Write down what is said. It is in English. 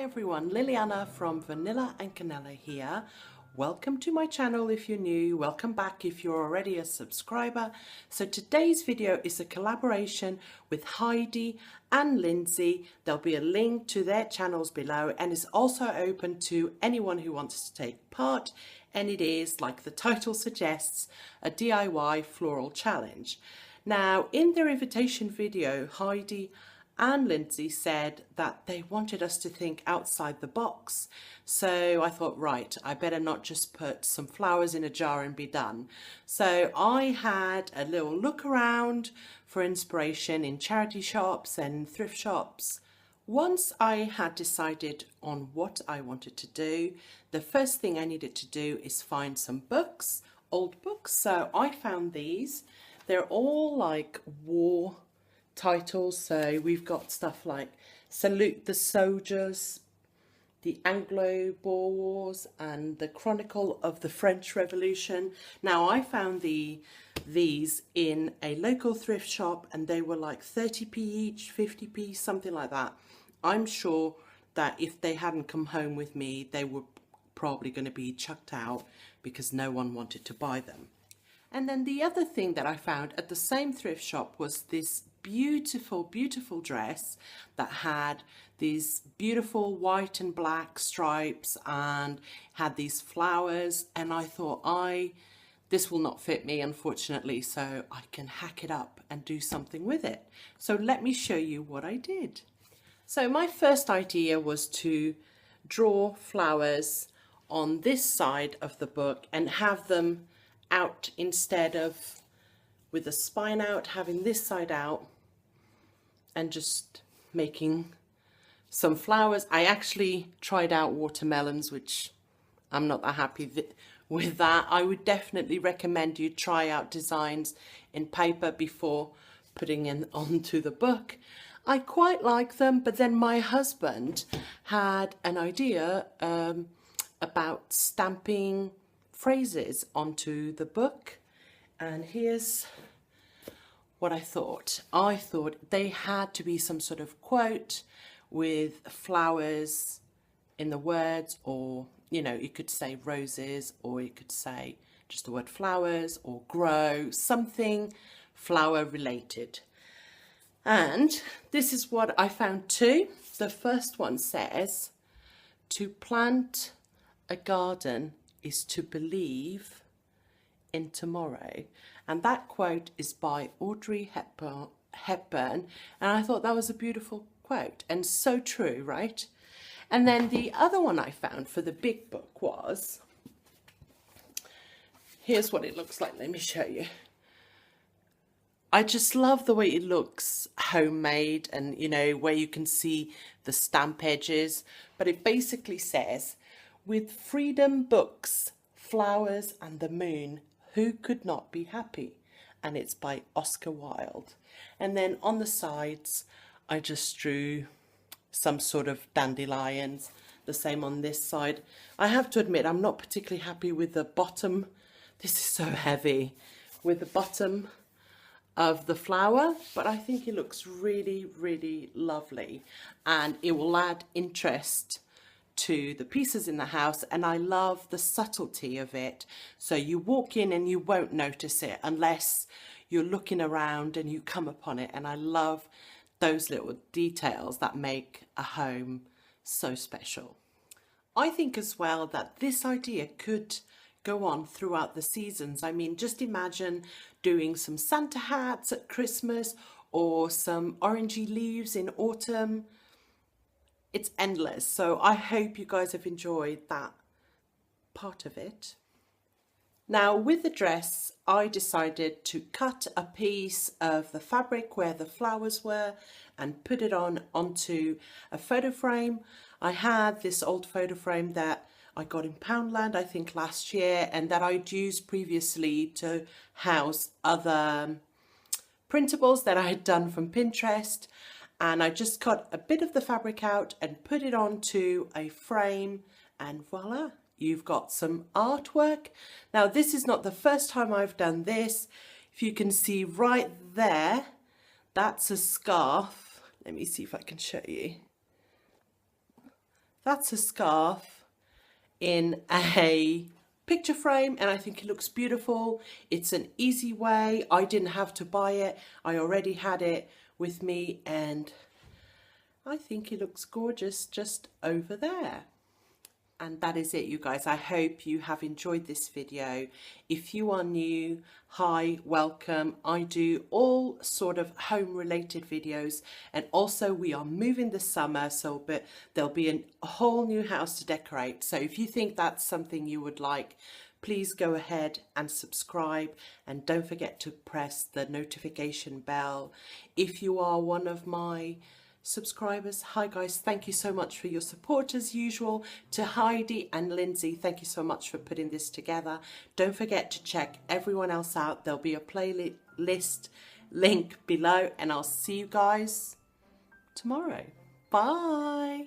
Hi everyone, Liliana from Vanilla and Canela here. Welcome to my channel if you're new, welcome back if you're already a subscriber. So today's video is a collaboration with Heidi and Lindsey. There'll be a link to their channels below and it's also open to anyone who wants to take part, and it is, like the title suggests, a DIY floral challenge. Now in their invitation video, Heidi and Lindsey said that they wanted us to think outside the box. So I thought, right, I better not just put some flowers in a jar and be done. So I had a little look around for inspiration in charity shops and thrift shops. Once I had decided on what I wanted to do, the first thing I needed to do is find some books, old books. So I found these. They're all like war titles. So we've got stuff like Salute the Soldiers, the Anglo-Boer Wars, and the Chronicle of the French Revolution. Now I found these in a local thrift shop and they were like 30p each, 50p, something like that. I'm sure that if they hadn't come home with me, they were probably going to be chucked out because no one wanted to buy them. And then the other thing that I found at the same thrift shop was this beautiful, beautiful dress that had these beautiful white and black stripes and had these flowers. And I thought, this will not fit me, unfortunately, so I can hack it up and do something with it. So let me show you what I did. So my first idea was to draw flowers on this side of the book and have them out instead of with the spine out, having this side out and just making some flowers. I actually tried out watermelons, which I'm not that happy with that. I would definitely recommend you try out designs in paper before putting it onto the book. I quite like them, but then my husband had an idea about stamping phrases onto the book, and here's what I thought. I thought they had to be some sort of quote with flowers in the words, or you know, you could say roses, or you could say just the word flowers, or grow, something flower related. And this is what I found too. The first one says, to plant a garden is to believe in tomorrow. And that quote is by Audrey Hepburn. And I thought that was a beautiful quote and so true, right? And then the other one I found for the big book was, here's what it looks like. Let me show you. I just love the way it looks homemade, and you know, where you can see the stamp edges, but it basically says, with freedom, books, flowers and the moon, who could not be happy? And it's by Oscar Wilde. And then on the sides I just drew some sort of dandelions, the same on this side. I have to admit, I'm not particularly happy with the bottom. This is so heavy, with the bottom of the flower, but I think it looks really, really lovely, and it will add interest to the pieces in the house. And I love the subtlety of it. So you walk in and you won't notice it unless you're looking around and you come upon it. And I love those little details that make a home so special. I think as well that this idea could go on throughout the seasons. I mean, just imagine doing some Santa hats at Christmas or some orangey leaves in autumn. It's endless. So I hope you guys have enjoyed that part of it. Now with the dress, I decided to cut a piece of the fabric where the flowers were and put it onto a photo frame. I had this old photo frame that I got in Poundland, I think last year, and that I'd used previously to house other printables that I had done from Pinterest. And I just cut a bit of the fabric out and put it onto a frame, and voila, you've got some artwork. Now this is not the first time I've done this. If you can see right there, that's a scarf. Let me see if I can show you. That's a scarf in a picture frame, and I think it looks beautiful. It's an easy way. I didn't have to buy it. I already had it with me, and I think it looks gorgeous just over there. And that is it, you guys. I hope you have enjoyed this video. If you are new, hi, welcome. I do all sort of home related videos, and also we are moving this summer, but there'll be a whole new house to decorate. So if you think that's something you would like, please go ahead and subscribe, and don't forget to press the notification bell. If you are one of my subscribers, hi guys, thank you so much for your support as usual. To Heidi and Lindsey, thank you so much for putting this together. Don't forget to check everyone else out. There'll be a playlist link below, and I'll see you guys tomorrow. Bye.